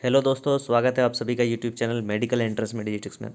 Hello दोस्तों, स्वागत है आप सभी का YouTube channel medical entrance mathematics में।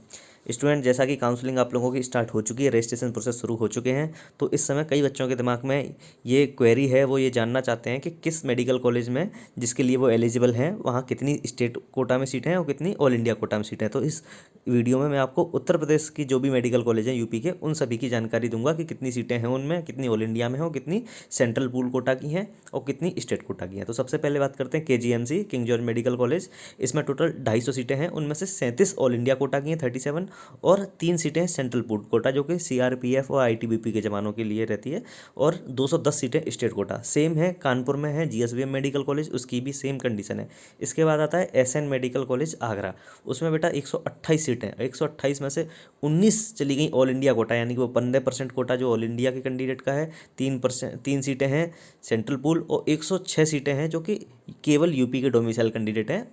स्टूडेंट, जैसा कि काउंसलिंग आप लोगों की स्टार्ट हो चुकी है, रजिस्ट्रेशन प्रोसेस शुरू हो चुके हैं। तो इस समय कई बच्चों के दिमाग में ये क्वेरी है, वो ये जानना चाहते हैं कि किस मेडिकल कॉलेज में जिसके लिए वो एलिजिबल हैं वहाँ कितनी स्टेट कोटा में सीटें हैं और कितनी ऑल इंडिया कोटा में सीटें हैं। तो इस वीडियो में मैं आपको उत्तर प्रदेश की जो भी मेडिकल कॉलेज हैं यूपी के, उन सभी की जानकारी दूंगा कि कितनी सीटें हैं उनमें, कितनी ऑल इंडिया में हो, कितनी सेंट्रल पूल कोटा की हैं और कितनी स्टेट कोटा की हैं। तो सबसे पहले बात करते हैं KGMC, king George medical college. इसमें टोटल 250 सीटें हैं, उनमें से 37 ऑल इंडिया कोटा की हैं 37, और 3 सीटें हैं सेंट्रल पूल कोटा जो कि CRPF और ITBP के जवानों के लिए रहती है, और 210 सीटें स्टेट कोटा। सेम है कानपुर में है GSVM मेडिकल कॉलेज, उसकी भी सेम कंडीशन है। इसके बाद आता है SN मेडिकल कॉलेज आगरा। उसमें बेटा 128 सीटें, 128 में से 19 चली गई ऑल इंडिया कोटा, यानी कि वो 15% कोटा जो ऑल इंडिया के कैंडिडेट का है, 3 सीटें हैं सेंट्रल पूल, और 106 सीटें हैं जो कि केवल यूपी के डोमिसाइल कैंडिडेट हैं,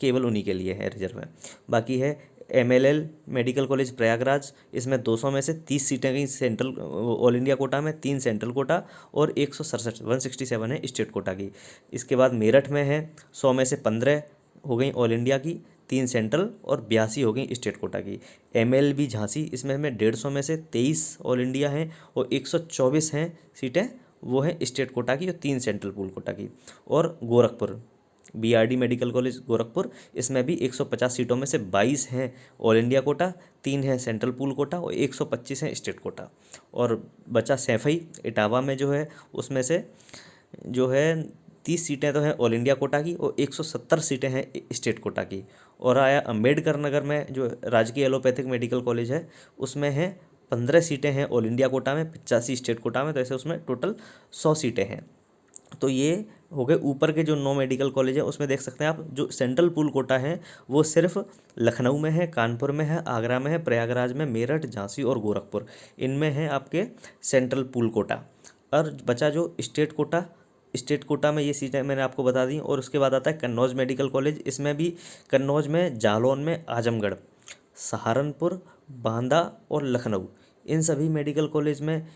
केवल उन्हीं के लिए है रिजर्व में। बाकी है MLL मेडिकल कॉलेज प्रयागराज। इसमें 200 में से 30 सीटें गई सेंट्रल ऑल इंडिया कोटा में, 3 सेंट्रल कोटा और 167 है स्टेट कोटा की। इसके बाद मेरठ में है 100 में से 15 हो गई ऑल इंडिया की, 3 सेंट्रल और 82 हो गई स्टेट कोटा की। MLB झांसी, इसमें हमें 150 में से 23 ऑल इंडिया हैं और 124 हैं सीटें, वो हैं स्टेट कोटा की और 3 सेंट्रल पूल कोटा की। और Gorakhpur BRD medical college Gorakhpur, इसमें भी 150 सीटों में से 22 हैं ऑल इंडिया कोटा, 3 हैं सेंट्रल पूल कोटा और 125 हैं स्टेट कोटा। और बचा सैफई इटावा में जो है, उसमें से जो है 30 सीटें तो हैं ऑल इंडिया कोटा की और 170 सीटें हैं स्टेट कोटा की। और आया अम्बेडकर नगर में जो राजकीय एलोपैथिक मेडिकल कॉलेज है, उसमें है 15 सीटें हैं ऑल इंडिया कोटा में, 85 स्टेट कोटा में, तो ऐसे उसमें टोटल 100 सीटें हैं। तो ये हो गए ऊपर के जो 9 मेडिकल कॉलेज हैं। उसमें देख सकते हैं आप, जो सेंट्रल पूल कोटा है वो सिर्फ लखनऊ में है, कानपुर में है, आगरा में है, प्रयागराज में, मेरठ, झांसी और गोरखपुर, इनमें है आपके सेंट्रल पूल कोटा। और बचा जो स्टेट कोटा में ये सीटें मैंने आपको बता दी। और उसके बाद आता है कन्नौज मेडिकल कॉलेज। इसमें भी कन्नौज में, जालौन में, आजमगढ़, सहारनपुर, बांदा और लखनऊ, इन सभी मेडिकल कॉलेज में,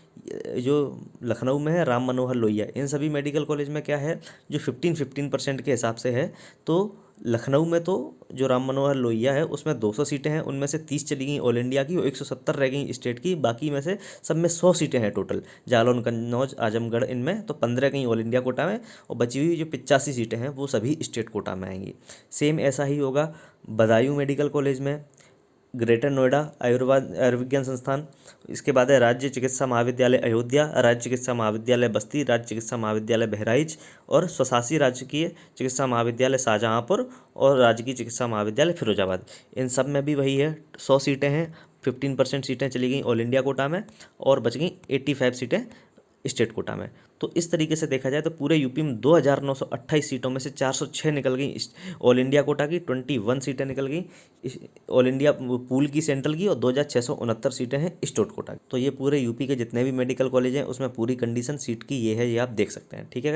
जो लखनऊ में है राम मनोहर लोहिया, इन सभी मेडिकल कॉलेज में क्या है, जो 15% के हिसाब से है। तो लखनऊ में तो जो राम मनोहर लोहिया है उसमें 200 सीटें हैं, उनमें से 30 चली गई ऑल इंडिया की और 170 रह गई स्टेट की। बाकी में से सब में 100 सीटें हैं टोटल, जालौन, कन्नौज, आजमगढ़, इनमें तो 15 गई ऑल इंडिया कोटा में, और बची हुई जो 85 सीटें हैं वो सभी स्टेट कोटा में आएंगी। सेम ऐसा ही होगा बदायूं मेडिकल कॉलेज में, ग्रेटर नोएडा आयुर्विज्ञान संस्थान। इसके बाद है राज्य चिकित्सा महाविद्यालय अयोध्या, राज्य चिकित्सा महाविद्यालय बस्ती, राज्य चिकित्सा महाविद्यालय बहराइच, और स्वशासी राजकीय चिकित्सा महाविद्यालय शाहजहाँपुर और राजकीय चिकित्सा महाविद्यालय फिरोजाबाद। इन सब में भी वही है, 100 सीटें हैं, 15% सीटें चली गई ऑल इंडिया कोटा में और बच गई 85 सीटें स्टेट कोटा में। तो इस तरीके से देखा जाए तो पूरे यूपी में 2928 सीटों में से 406 निकल गई ऑल इंडिया कोटा की, 21 सीटें निकल गई ऑल इंडिया पूल की सेंट्रल की, और 2669 सीटें हैं स्टेट कोटा की। तो ये पूरे यूपी के जितने भी मेडिकल कॉलेज हैं उसमें पूरी कंडीशन सीट की ये है, ये आप देख सकते हैं। ठीक है।